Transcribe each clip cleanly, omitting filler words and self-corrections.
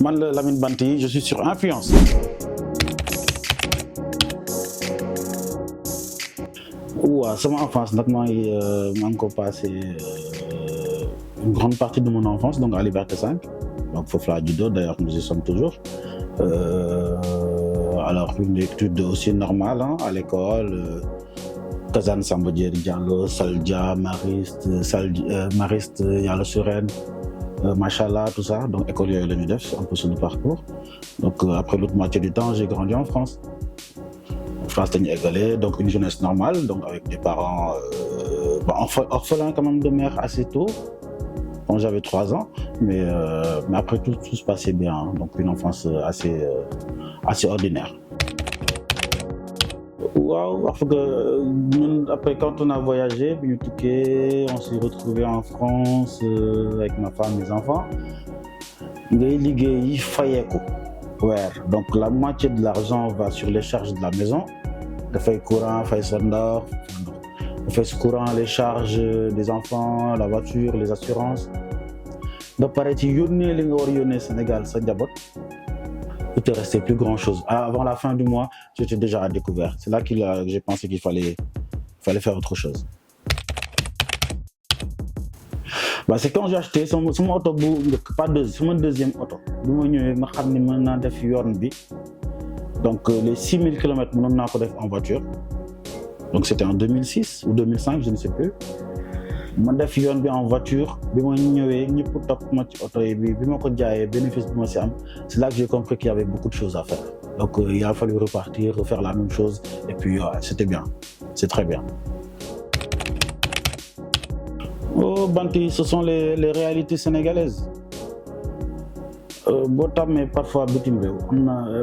Man la Lamine Banti, je suis sur Influence. Ouah, c'est mon enfance. Donc, moi, j'ai encore passé une grande partie de mon enfance donc à Liberté 5. Donc, Fofla Judo, d'ailleurs, nous y sommes toujours. Alors, une étude aussi normale hein, à l'école. Kazan Sambodier Diallo, Saldia, Mariste, Yalo Suren. Machallah, tout ça, donc école de l'UNIDEF, c'est un peu sur le parcours. Donc après l'autre moitié du temps, j'ai grandi en France. En France, c'était égalé, donc une jeunesse normale, donc avec des parents orphelins quand même de mère assez tôt, quand j'avais 3 ans, mais après tout se passait bien, hein, donc une enfance assez ordinaire. Wow, après quand on a voyagé, on s'est retrouvé en France avec ma femme et mes enfants. Donc la moitié de l'argent va sur les charges de la maison. On fait courant, fait sondor, on fait courant, les charges des enfants, la voiture, les assurances. Donc pareil, tu yonne Sénégal, ça d'abord. Il ne te restait plus grand chose. Avant la fin du mois, j'étais déjà à découvert. C'est là que j'ai pensé qu'il fallait faire autre chose. Bah, c'est quand j'ai acheté mon auto, c'est mon deuxième auto. Donc les 6000 km en voiture. Donc c'était en 2006 ou 2005, je ne sais plus. Je def yoon bi en voiture bi ma ñëwee ñëpp topp ma ci oto yi bi ma ko jaayee bénéfice bi ma si am c'est là que j'ai compris qu'il y avait beaucoup de choses à faire donc il a fallu repartir refaire la même chose et puis c'était bien, c'est très bien. Oh Banti, ce sont les réalités sénégalaises. Mais parfois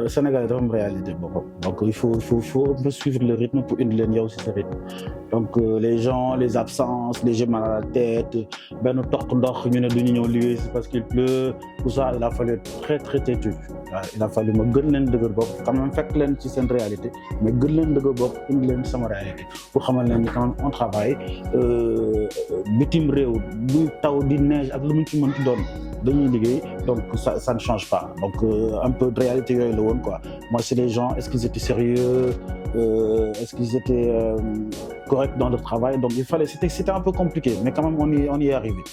Sénégal est une réalité. Donc il faut suivre le rythme pour une ligne aussi ce rythme. Donc les gens, les absences, les gens mal à la tête, c'est parce qu'il pleut, tout ça, il a fallu être très très têtu. Il a fallu quand même faire clair ci une réalité, mais une réalité. Pour quand même on travaille, bitim réew bu taw di neige ak lu mu ci mënti doon dañuy liggéey donc ça ne change pas. Donc un peu de réalité yooyu la woon quoi. Moi c'est les gens, est-ce qu'ils étaient sérieux, est-ce qu'ils étaient corrects dans leur travail. Donc c'était un peu compliqué, mais quand même on y est arrivé.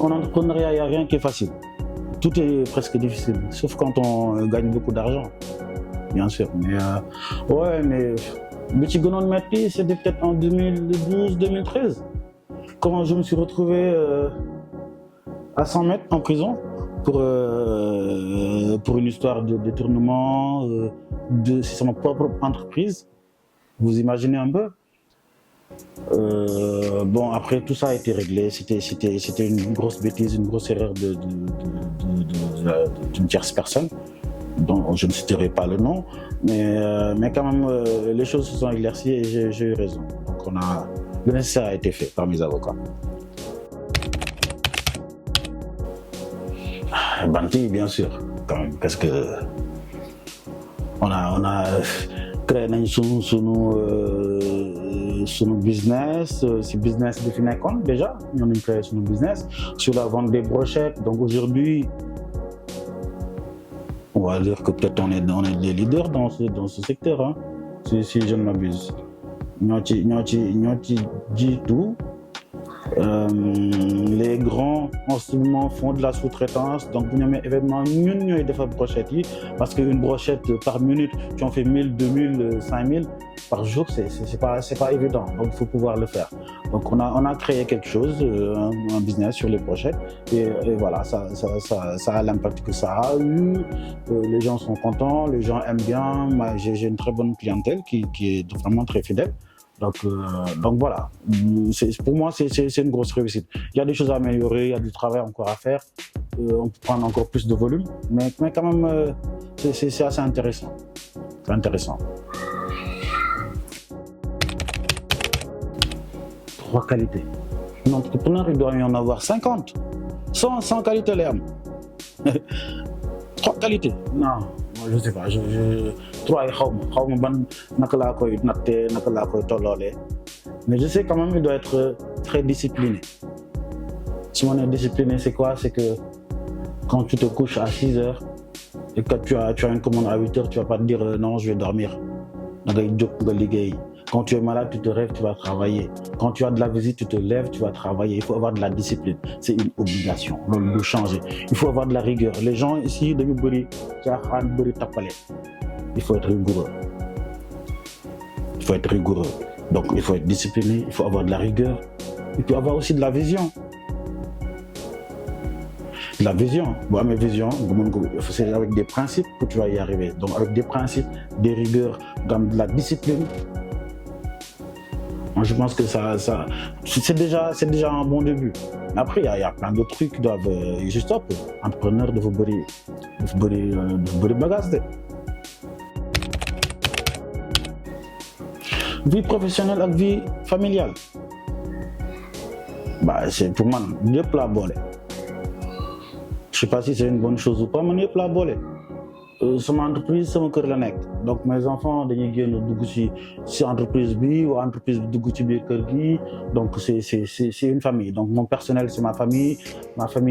En entrepreneuriat, il n'y a rien qui est facile. Tout est presque difficile, sauf quand on gagne beaucoup d'argent, bien sûr. Mais mais le petit Gonon Mati, c'était peut-être en 2012-2013, quand je me suis retrouvé à 100 mètres en prison pour une histoire de détournement, c'est ma propre entreprise. Vous imaginez un peu. Bon, après tout ça a été réglé. C'était une grosse bêtise, une grosse erreur d'une tierce personne, dont je ne citerai pas le nom, mais quand même les choses se sont éclaircies et j'ai eu raison. Donc le nécessaire a été fait par mes avocats. Banti, bien sûr, quand même, parce que on a créé son business, c'est business de Finecon déjà, on a créé son business sur la vente des brochettes. Donc aujourd'hui, on va dire que peut-être on est les leaders dans ce secteur, hein, si je ne m'abuse. Nous dit tout. Les grands instruments font de la sous-traitance, donc nous avons un événement, nous avons des brochettes, parce qu'une brochette par minute, tu en fais 1000, 2000, 5000 par jour, c'est pas évident, donc il faut pouvoir le faire. Donc on a créé quelque chose, un business sur les brochettes, et voilà, ça a l'impact que ça a eu. Les gens sont contents, les gens aiment bien. J'ai une très bonne clientèle qui est vraiment très fidèle. Donc voilà, pour moi c'est une grosse réussite. Il y a des choses à améliorer, il y a du travail encore à faire, on peut prendre encore plus de volume, mais quand même c'est assez intéressant. C'est intéressant. 3 qualités. Un entrepreneur, il doit y en avoir 50. 100 qualités, les hommes. 3 qualités. Non, moi, je ne sais pas. 3 mais je sais quand même qu'il doit être très discipliné. Si on est discipliné, c'est quoi? C'est que quand tu te couches à 6 heures et que tu as une commande à 8 heures, tu vas pas te dire non, je vais dormir. Quand tu es malade, tu te rêves, tu vas travailler. Quand tu as de la visite, tu te lèves, tu vas travailler. Il faut avoir de la discipline. C'est une obligation de changer. Il faut avoir de la rigueur. Les gens ici, il faut être rigoureux. Il faut être rigoureux. Donc il faut être discipliné, il faut avoir de la rigueur. Il peut avoir aussi de la vision. De la vision. Bon, mes visions, c'est avec des principes que tu vas y arriver. Donc avec des principes, des rigueurs, de la discipline. Moi, je pense que c'est déjà un bon début. Après, il y a plein d'autres trucs qui doivent juste stop. Entrepreneur de vous bagager. Vie professionnelle et vie familiale. Bah, c'est pour moi, deux plats bolés. Je ne sais pas si c'est une bonne chose ou pas, mais deux plats bolés. C'est mon entreprise, c'est mon cœur la nek. Donc mes enfants, dañuy génn dugg ci entreprise bi ou entreprise bi dugg ci biir kër gi. Donc c'est une famille. Donc mon personnel c'est ma famille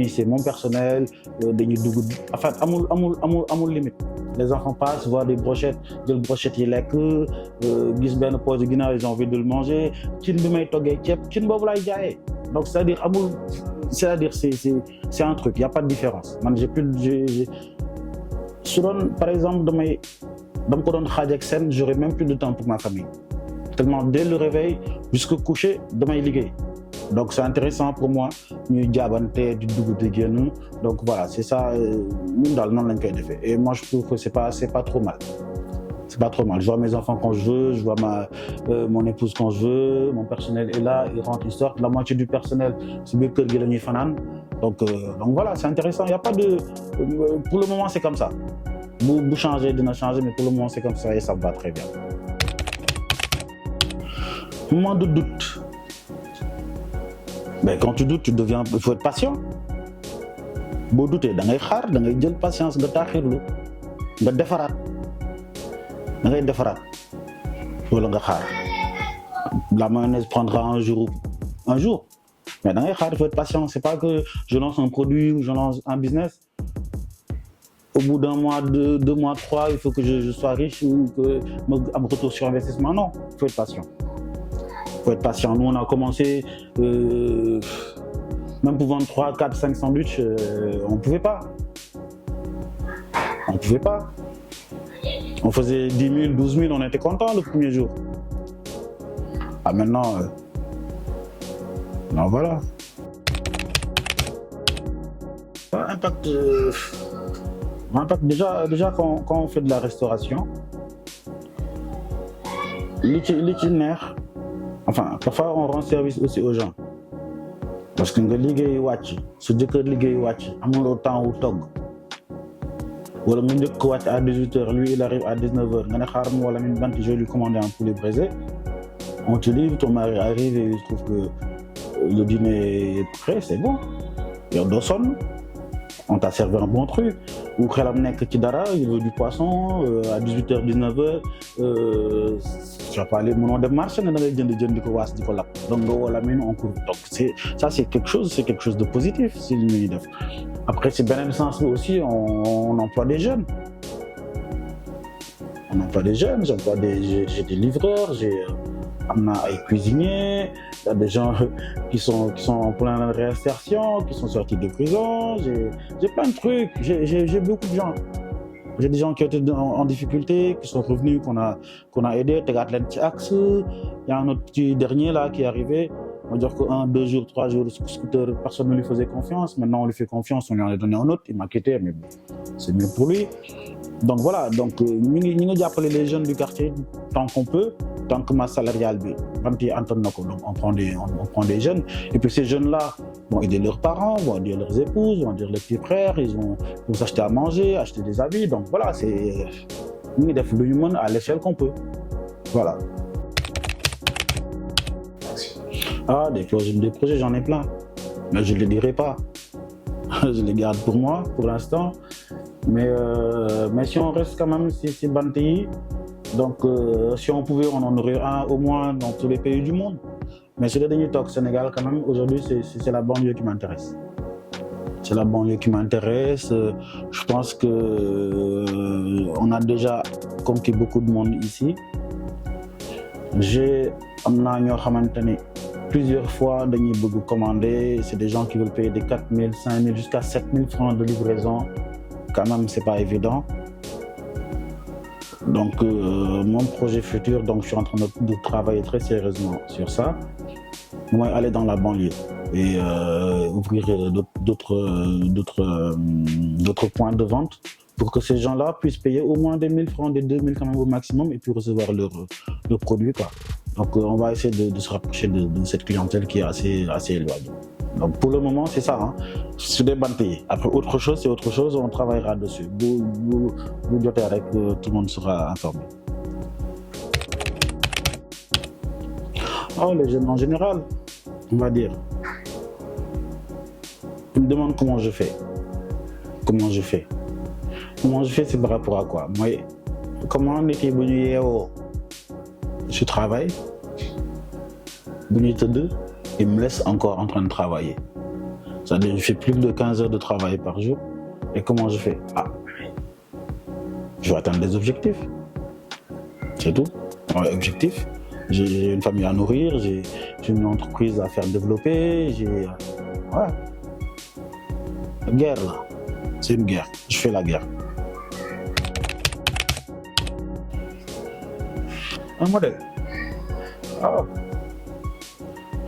c'est mon personnel. Dañuy dugg en fait amul limite. Les enfants passent voir des brochettes, jël brochettes yi lekk, gis benn pot de ginaar, ils ont envie de le manger. Cin bi may toggee ceeb, cin boobu laay jaayee. Donc c'est-à-dire c'est un truc, il y a pas de différence. Man par exemple, dans j'aurais même plus de temps pour ma famille. Tellement dès le réveil jusqu'au coucher, demain il. Donc c'est intéressant pour moi. Donc voilà, c'est ça. Et moi je trouve que c'est pas trop mal. C'est pas trop mal. Je vois mes enfants quand je veux, je vois mon épouse quand je veux, mon personnel est là, ils rentrent, ils sortent. La moitié du personnel, c'est mieux que le Fanan. Donc voilà, c'est intéressant. Il y a pas de. Pour le moment, c'est comme ça. Vous changez, de changer, mais pour le moment, c'est comme ça et ça va très bien. Moment de doute. Mais quand tu doutes, il faut être patient. Si tu doutes, tu dois avoir patience, tu dois faire la mayonnaise prendra un jour. Mais il faut être patient. C'est pas que je lance un produit ou je lance un business. Au bout d'un mois, deux mois, 3, il faut que je sois riche ou que je me retour sur investissement. Non, il faut être patient. Il faut être patient. Nous, on a commencé, même pour vendre 3, 4, 5 sandwichs, on ne pouvait pas. On faisait 10 000, 12 000, on était content le premier jour. Ah, maintenant, non, voilà. Impact, déjà quand on fait de la restauration, l'itinéraire, enfin, parfois on rend service aussi aux gens. Parce que ce amul autant au tog. Wala mu njëkk ko wàcc à 18h, lui il arrive à 19h. Nga ne xaar mu wala min bant, je lui commander un poulet braisé. On te livre, ton mari arrive et il trouve que le dîner est prêt, c'est bon. Et on t'a servi un bon truc. Ou xelam nekk ci dara, il veut du poisson à 18h, 19h. Tu vas pas aller mon de marché, nga ngay jënd di ko waas di ko lakk. Donc nga wala min on court. Donc c'est quelque chose de positif si ñuy def. Après c'est bien sens aussi on emploie des jeunes. J'ai des livreurs, j'ai des cuisiniers, il y a des gens qui sont en pleine réinsertion, qui sont sortis de prison, j'ai plein de trucs, j'ai beaucoup de gens. J'ai des gens qui étaient en difficulté, qui sont revenus, qu'on a aidé. Il y a un autre petit dernier là qui est arrivé. On va dire que 1, 2 jours, 3 jours, scooter, personne ne lui faisait confiance. Maintenant, on lui fait confiance, on lui en a donné un autre. Il m'a quitté, mais bon, c'est mieux pour lui. Donc voilà, donc nous appelons les jeunes du quartier tant qu'on peut, tant que ma salariale, donc on prend des jeunes. Et puis ces jeunes-là vont aider leurs parents, vont aider leurs épouses, vont aider leurs petits frères, ils vont s'acheter à manger, acheter des habits. Donc voilà, c'est nous devons le humain à l'échelle qu'on peut. Voilà. Ah, des projets, j'en ai plein. Mais je ne les dirai pas. Je les garde pour moi, pour l'instant. Mais si on reste quand même, c'est Bantéi. Donc, si on pouvait, on en aurait un au moins dans tous les pays du monde. Mais c'est le dernier talk Sénégal, quand même. Aujourd'hui, c'est la banlieue qui m'intéresse. c'est la banlieue qui m'intéresse. Je pense que on a déjà conquis beaucoup de monde ici. J'ai plusieurs fois dañuy bëgg commander, c'est des gens qui veulent payer des 4 000, 5 000 jusqu'à 7 000 francs de livraison. Quand même, c'est pas évident. Donc, mon projet futur, donc je suis en train de travailler très sérieusement sur ça. Moi, aller dans la banlieue et ouvrir d'autres points de vente pour que ces gens-là puissent payer au moins des 1000 francs, des 2000 quand même au maximum et puis recevoir leur produit, quoi. Donc, on va essayer de se rapprocher de cette clientèle qui est assez éloignée. Donc, pour le moment, c'est ça, hein. C'est des bandes payées. Après, autre chose, c'est autre chose, on travaillera dessus. Vous dites avec tout le monde sera informé. Oh, les jeunes en général, on va dire. Ils me demandent comment je fais. Comment je fais, c'est par rapport à quoi? Moi, comment on était venu je travaille, il me laisse encore en train de travailler. C'est-à-dire je fais plus de 15 heures de travail par jour. Et comment je fais? Je vais atteindre des objectifs. C'est tout. Ouais, objectif. J'ai une famille à nourrir, j'ai une entreprise à faire développer, ouais. La guerre là, c'est une guerre. Je fais la guerre. Un modèle.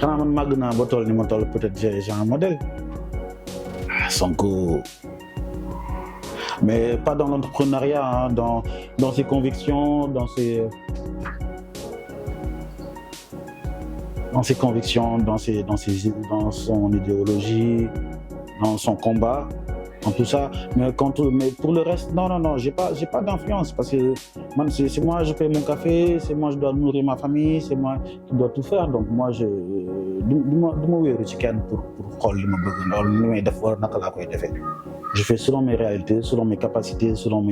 Quand on m'a dit peut-être j'ai un modèle. Sonko. Mais pas dans l'entrepreneuriat, hein, dans ses convictions, dans son idéologie, dans son combat, dans tout ça. Mais pour le reste, non, j'ai pas d'influence parce que c'est moi, je paye mon café, c'est moi, je dois nourrir ma famille, c'est moi qui dois tout faire. Donc moi, je fais selon mes réalités, selon mes capacités, selon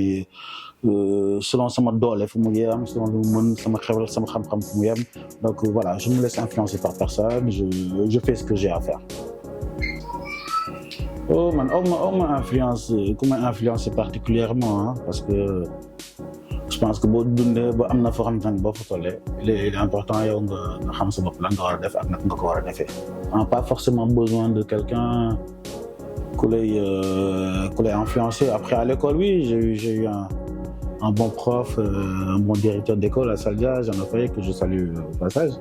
sama doole fu mu yem, selon lu mu mën sama xewal sama xam-xam fu mu yem. Donc voilà, je me laisse influencer par personne, je fais ce que j'ai à faire. Oh man, on m'a influencé particulièrement, hein, parce que je pense que il est important yow nga xam sa bopp lan nga war a def ak naka nga ko war a defee. On n'a pas forcément besoin de quelqu'un qui l'ait influencé. Après à l'école, oui, j'ai eu un bon prof, un bon directeur d'école à Saldia, Jean Ofaye, que je salue au passage.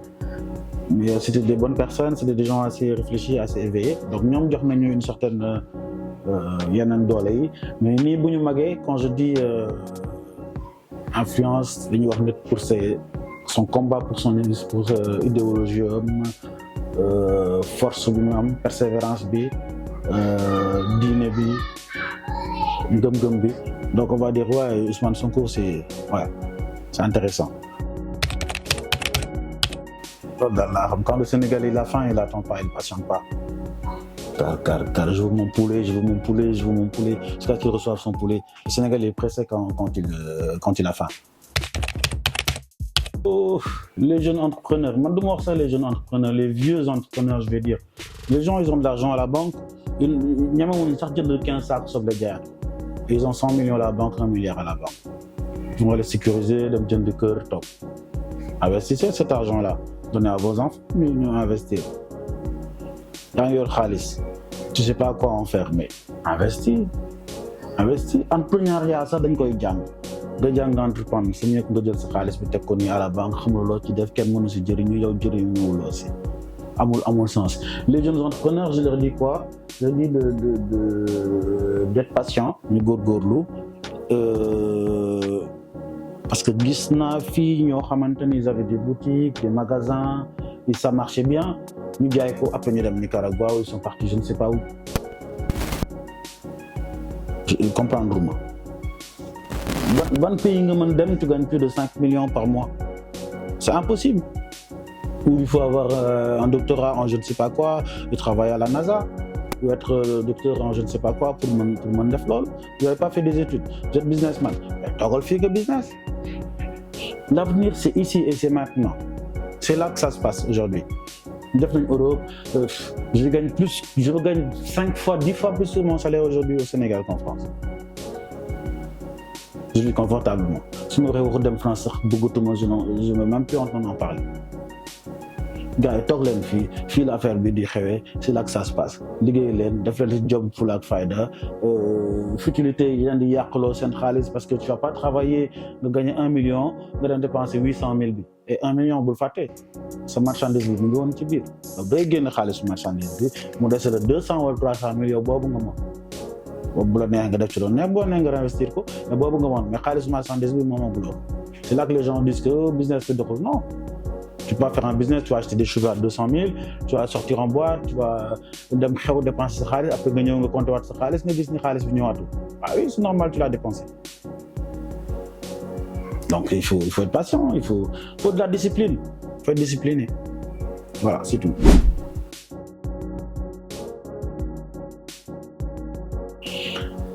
Mais c'était des bonnes personnes, c'était des gens assez réfléchis, assez éveillés. Donc nous avons eu une certaine mais ni bu ñu magee, quand je dis influence, dañuy wax nit pour son combat, pour son idéologie, force bi mu am, persévérance bi, diine bi, ngëm-ngëm bi. Donc on va dire ouais, Ousmane Sonko c'est intéressant. Quand le Sénégalais il a faim, il n'attend pas, il ne patiente pas. Car je veux mon poulet, jusqu'à qu'il reçoive son poulet. Le Sénégalais est pressé quand il a faim. Oh, les jeunes entrepreneurs, moi, de ça, les jeunes entrepreneurs, les vieux entrepreneurs, je vais dire. Les gens, ils ont de l'argent à la banque, ils ont sorti de 15 sacs sur les guerres. Ils ont 100 millions à la banque, 1 milliard à la banque. Ils vont les sécuriser, les jeunes de cœur, top. Investissez cet argent-là, donnez à vos enfants, mais ils vont investir. Dans your khalis, tu sais pas quoi en faire, mais investis. Entrepreneuriat, ça donne quoi jàng. Nga jàng entreprendre, c'est mieux que nga jël sa khalis bi teg ko nii à la banque, xamul loo ci def, kenn mënu si jëriñu, yow jëriñu loo si. Amul sens. Les jeunes entrepreneurs, je leur dis quoi? Je leur dis d'être patient, ñu góorgóorlu. Parce que gis naa fii ñoo xamante ni ils avaient des boutiques, des magasins, et ça marchait bien. Ñu jaay ko après ñu dem Nicaragua, ils sont partis je ne sais pas où. Comprendre moi. Ban pays nga mën dem, tu gagnes plus de 5 millions par mois. C'est impossible. Ou il faut avoir un doctorat en je ne sais pas quoi, et travailler à la NASA, ou être docteur en je ne sais pas quoi pour mën def lool. Vous n'avez pas fait des études, vous êtes businessman. Toogal fii que business. L'avenir c'est ici et c'est maintenant. C'est là que ça se passe aujourd'hui. def nañ Europe, je gagne 5 fois, 10 fois plus sur mon salaire aujourd'hui au Sénégal qu'en France. Je vis confortablement. Si je suis dem France sax bëggatuma, je ne veux même plus entendre en parler. Gars yi toog leen fii l'affaire bi di xewee, c'est là que ça se passe. Liggéey leen, def leen job fulla ak fayda, futilité yi leen di yàqloo seen xaalis parce que tu vas pas travailler nga gagner 1 million nga dem dépenser 800 000 bi. Et 1 million bul fàtte sa marchandise bi mu ngi woon ci biir. Donc day génn xaalis marchandise bi mu dese la 200 wala 300 millions boobu nga moom. Boobu bu la neex nga def ci doon neex boo nee nga investir ko mais boobu nga moom mais xaalis marchandise bi moomaguloo. C'est là que les gens disent que business bi doxul. Non. Tu peux faire un business, tu vas acheter des choses à 200 000, tu vas sortir en boîte, tu vas dépenser sa xaalis, après nga ñëw nga compter waat sa xaalis nga gis ni xaalis bi ñëwaatul. Ah oui, c'est normal, tu l'as dépensé. Donc il faut être patient, il faut de la discipline, il faut être discipliné. Voilà, c'est tout.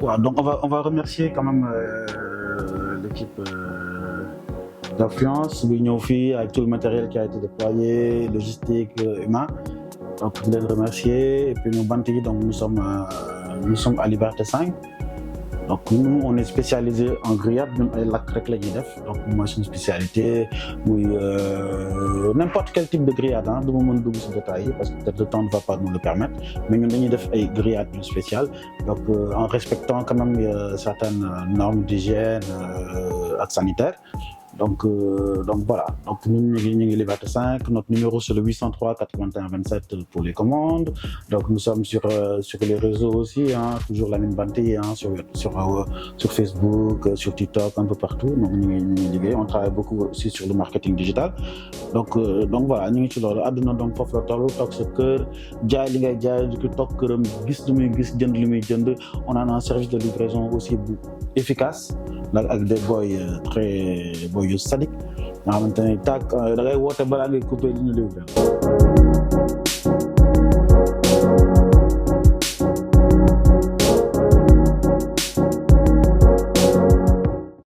Voilà, donc on va remercier quand même l'équipe d'influence, avec tout le matériel qui a été déployé, logistique, humain. Donc je voulais le remercier. Et puis nous, Banti, donc nous sommes à Liberté 5. Donc nous, on est spécialisé en grillade, donc moi c'est une spécialité, oui, n'importe quel type de grillade, hein, de moment de se détailler parce que peut-être le temps ne va pas nous le permettre, mais nous avons des grillades spéciales, donc en respectant quand même certaines normes d'hygiène et sanitaires. Donc voilà, donc nous sommes Liberté 5, notre numéro c'est le 803 81 27 pour les commandes. Donc nous sommes sur les réseaux aussi, hein, toujours la même Banti, hein, sur Facebook, sur TikTok, un peu partout. Donc on travaille beaucoup aussi sur le marketing digital. Donc voilà, nous sommes là, donc fofu la tollu tok sa kër jaay li ngay jaay di tok këram gis lu muy gis jënd li muy jënd. On a un service de livraison aussi efficace avec des boys yu sadique nga xamante ne tàkk da ngay woote balaa ngay couper li ñu livrer.